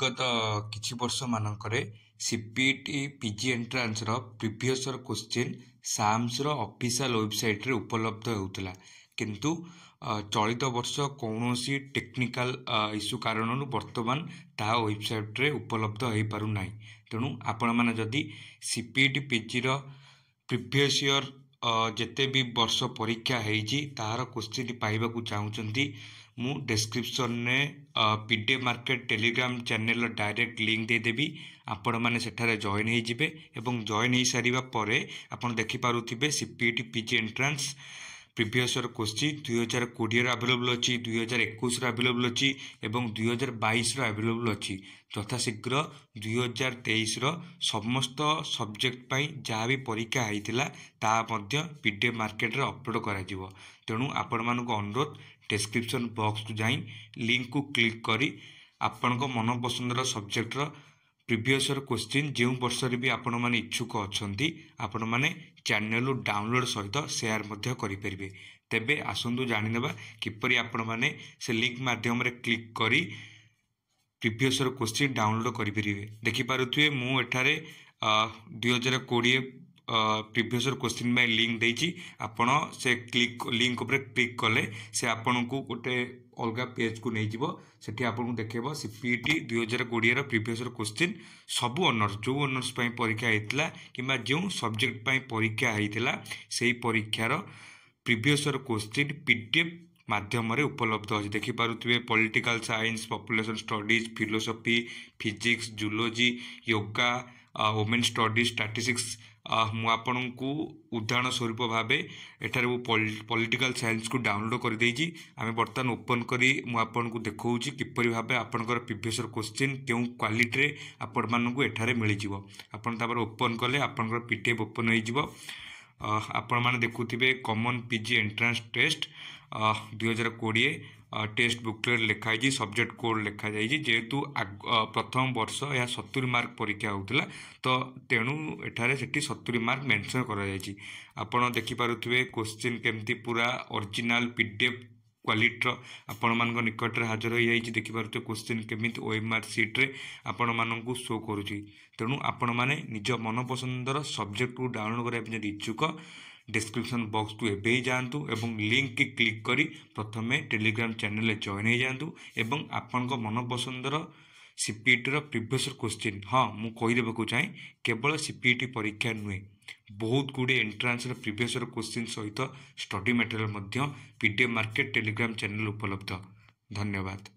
विगत किछि वर्ष मानकरे सीपीटी पीजी एंट्रांस रो प्रीवियस क्वेश्चन साम्स रो ऑफिशियल वेबसाइट रे उपलब्ध होउतला किंतु चलित वर्ष कौनसी टेक्निकल इश्यू कारण वर्तमान ता वेबसाइट रे उपलब्ध हो पारु नाही। तेणु आपण माने जदि सीपीटी पीजी रो प्रीवियस ईयर जेते भी वर्ष परीक्षा हेजी तार क्वेश्चन पाइबाकू चाहूचंती मु डिस्क्रिप्शन ने PDF market Telegram channel direct link दे देबी। आपण माने सेठारे जॉइन हो जिवे एवं जॉइन हो सारिबा परे आपण देखि पारुथिबे CPT PG entrance previous year question 2020 रो अवेलेबल अछि, 2021 रो अवेलेबल अछि एवं 2022 रो अवेलेबल अछि। यथाशीघ्र 2023 रो समस्त सब्जेक्ट पाई जहाँ भी परीक्षा होइतिला ता मध्य पीडीएफ मार्केट रे अपलोड करा जिवो। तेणु आपण मानको अनुरोध डिस्क्रिप्शन बॉक्स को जाई लिंक को क्लिक करी आपण को मन पसंदर सब्जेक्ट रो प्रीवियस ईयर क्वेश्चन जो वर्ष भी आपण माने इच्छुक अछंती आपण माने चैनल डाउनलोड सहित शेयर मध्य करि परिबे। तेबे आसंतु जानि नेबा किपरि आपण माने से लिंक माध्यम रे क्लिक करी प्रीवियस ईयर क्वेश्चन डाउनलोड करि परिबे। देखि पारुथुए मु एठारे 2020 previous year question by link देछि। आपण से क्लिक लिंक ऊपर क्लिक कले से आपण को गोटे अलगा पेज को नहीं जीवो। सेठी आपण को देखेबो सीपीटी 2020 रो प्रीवियस ईयर क्वेश्चन सबु ऑनर्स जो ऑनर्स पई परीक्षा हेतला किबा जो सब्जेक्ट पई परीक्षा हेतला सेही परीक्षार प्रीवियस ईयर क्वेश्चन पीडीएफ माध्यम रे उपलब्ध अछि। देखि पारुथिबे political science, population studies, philosophy, physics, zoology, yoga, women studies, statistics मु आपण को उदाहरण स्वरूप भावे एठार पॉलिटिकल साइंस को डाउनलोड कर देछि। आमे बर्तमान ओपन करी मु आपण को देखौछि किपरि भावे आपनकर प्रीवियस ईयर क्वेश्चन केउ क्वालिटी रे आपण मानकु एठारे मिलि जिवो। आपण तापर ओपन कले आपनकर पीडीएफ ओपन होई जिवो। आपण माने देखुथिबे common PG entrance test 2020 test booklet लिखा है, सब्जेक्ट कोड लिखा जाए जेहेतु प्रथम वर्ष यह 70 मार्क परीक्षा होता तो तेणु एठारे सेठी 70 मार्क मेंशन करा जायछि। आपण देखि पारुथिबे क्वेश्चन केमती पूरा ओरिजिनल पीडीएफ क्वालिटी आपण मान निकट रे हाजर हो जाइछि। देखि पारुथिबे क्वेश्चन केमिति ओएमआर सीट रे आपण मानकु शो करूछि। तेणु आपण माने निज मन पसंदर सब्जेक्ट को डाउनलोड करिया पे जदि इच्छुक डिस्क्रिप्शन बॉक्स को एबे ही जांतु एवं लिंक की क्लिक करी प्रथमे टेलीग्राम चैनल रे जॉइन हो जांतु एवं आपण को मन पसंदर सीपीटी रो प्रीवियस क्वेश्चन हाँ मु कहि देबकु चाहि केवल सीपीटी परीक्षा नुहे बहुत गुडे एंट्रांस रो प्रीवियस क्वेश्चन सहित स्टडी मटेरियल मध्य पीडीएफ मार्केट टेलीग्राम चैनल उपलब्ध। धन्यवाद।